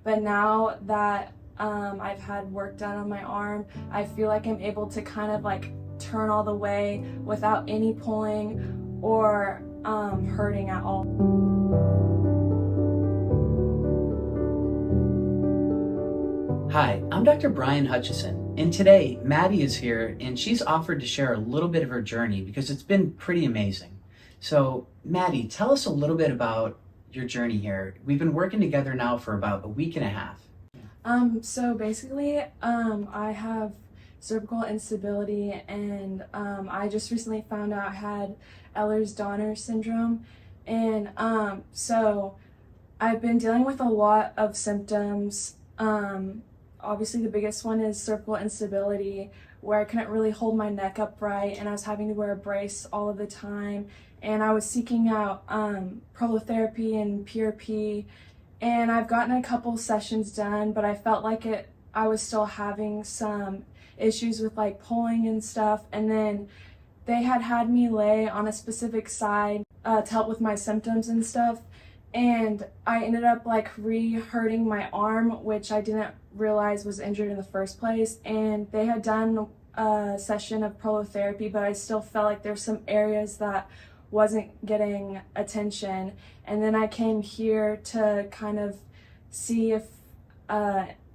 But now that I've had work done on my arm, I feel like I'm able to kind of like turn all the way without any pulling or hurting at all. Hi, I'm Dr. Brian Hutchison, and today Maddie is here and she's offered to share a little bit of her journey because it's been pretty amazing. So, Maddie, tell us a little bit about your journey here. We've been working together now for about a week and a half. So basically, I have cervical instability, and I just recently found out I had Ehlers-Danlos syndrome, and so I've been dealing with a lot of symptoms. Obviously, the biggest one is cervical instability, where I couldn't really hold my neck upright, and I was having to wear a brace all of the time. And I was seeking out prolotherapy and PRP, and I've gotten a couple sessions done, but I felt like I was still having some issues with like pulling and stuff. And then they had me lay on a specific side to help with my symptoms and stuff. And I ended up like hurting my arm, which I didn't realize was injured in the first place. And they had done a session of prolotherapy, but I still felt like there's some areas that wasn't getting attention. And then I came here to kind of see if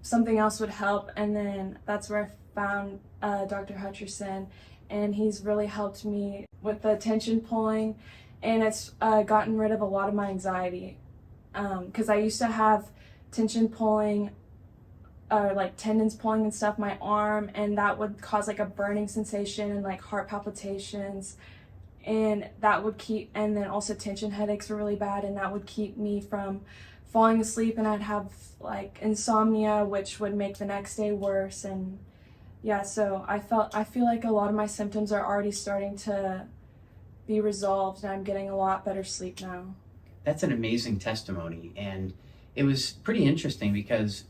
something else would help. And then that's where I found Dr. Hutchison, and he's really helped me with the tension pulling. And it's gotten rid of a lot of my anxiety, because I used to have tension pulling, like tendons pulling and stuff, my arm, and that would cause like a burning sensation and like heart palpitations, and that would keep, and then also tension headaches were really bad, and that would keep me from falling asleep, and I'd have like insomnia, which would make the next day worse. And yeah, so I feel like a lot of my symptoms are already starting to be resolved, and I'm getting a lot better sleep now. That's an amazing testimony, and it was pretty interesting because,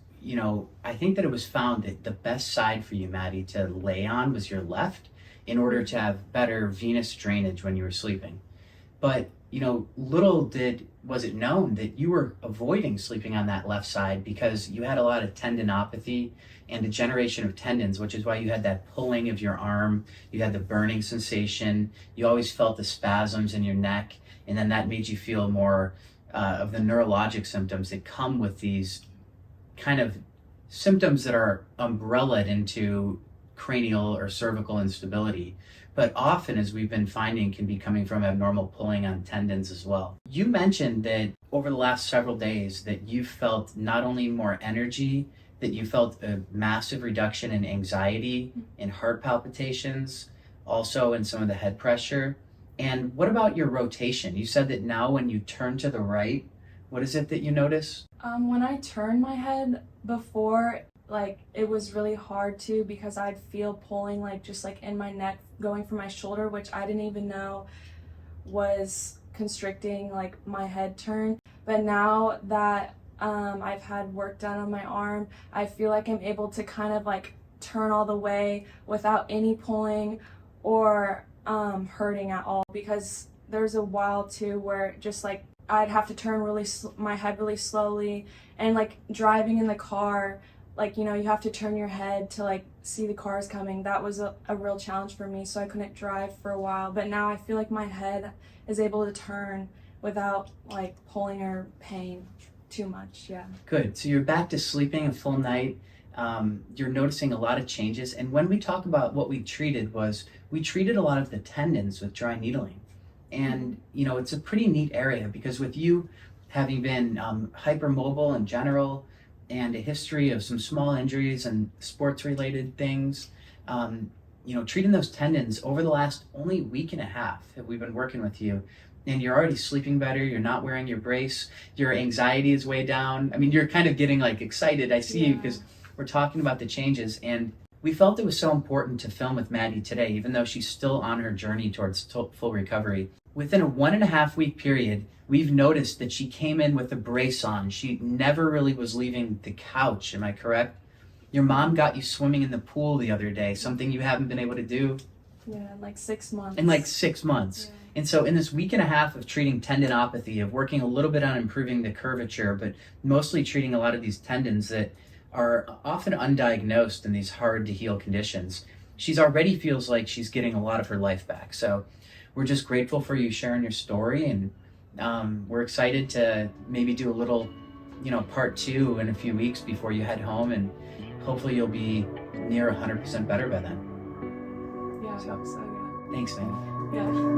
I think that it was found that the best side for you, Maddie, to lay on was your left in order to have better venous drainage when you were sleeping. But, little was it known that you were avoiding sleeping on that left side because you had a lot of tendinopathy and degeneration of tendons, which is why you had that pulling of your arm, you had the burning sensation, you always felt the spasms in your neck, and then that made you feel more of the neurologic symptoms that come with these kind of symptoms that are umbrellaed into cranial or cervical instability, but often, as we've been finding, can be coming from abnormal pulling on tendons as well. You mentioned that over the last several days that you felt not only more energy, that you felt a massive reduction in anxiety, in heart palpitations, also in some of the head pressure. And what about your rotation? You said that now when you turn to the right, what is it that you notice? When I turned my head before, like it was really hard to, because I'd feel pulling like just like in my neck going from my shoulder, which I didn't even know was constricting like my head turn. But now that I've had work done on my arm, I feel like I'm able to kind of like turn all the way without any pulling or hurting at all, because there's a while too where just like I'd have to turn my head really slowly, and like driving in the car, like you have to turn your head to like see the cars coming. That was a real challenge for me, so I couldn't drive for a while. But now I feel like my head is able to turn without like pulling or pain too much. Yeah. Good. So you're back to sleeping a full night. You're noticing a lot of changes. And when we talk about what we treated a lot of the tendons with dry needling. And, it's a pretty neat area because with you having been hypermobile in general and a history of some small injuries and sports related things, treating those tendons over the last only week and a half that we've been working with you, and you're already sleeping better, you're not wearing your brace, your anxiety is way down. I mean, you're kind of getting like excited. I see you because we're talking about the changes, and we felt it was so important to film with Maddie today, even though she's still on her journey towards full recovery. Within a 1.5 week period, we've noticed that she came in with a brace on. She never really was leaving the couch, am I correct? Your mom got you swimming in the pool the other day, something you haven't been able to do Yeah, like 6 months. in like 6 months. Yeah. And so in this week and a half of treating tendinopathy, of working a little bit on improving the curvature, but mostly treating a lot of these tendons that are often undiagnosed in these hard to heal conditions, she's already feels like she's getting a lot of her life back. So we're just grateful for you sharing your story, and we're excited to maybe do a little, part 2 in a few weeks before you head home, and hopefully you'll be near 100% better by then. Yeah, I hope so, yeah. Thanks, man. Yeah.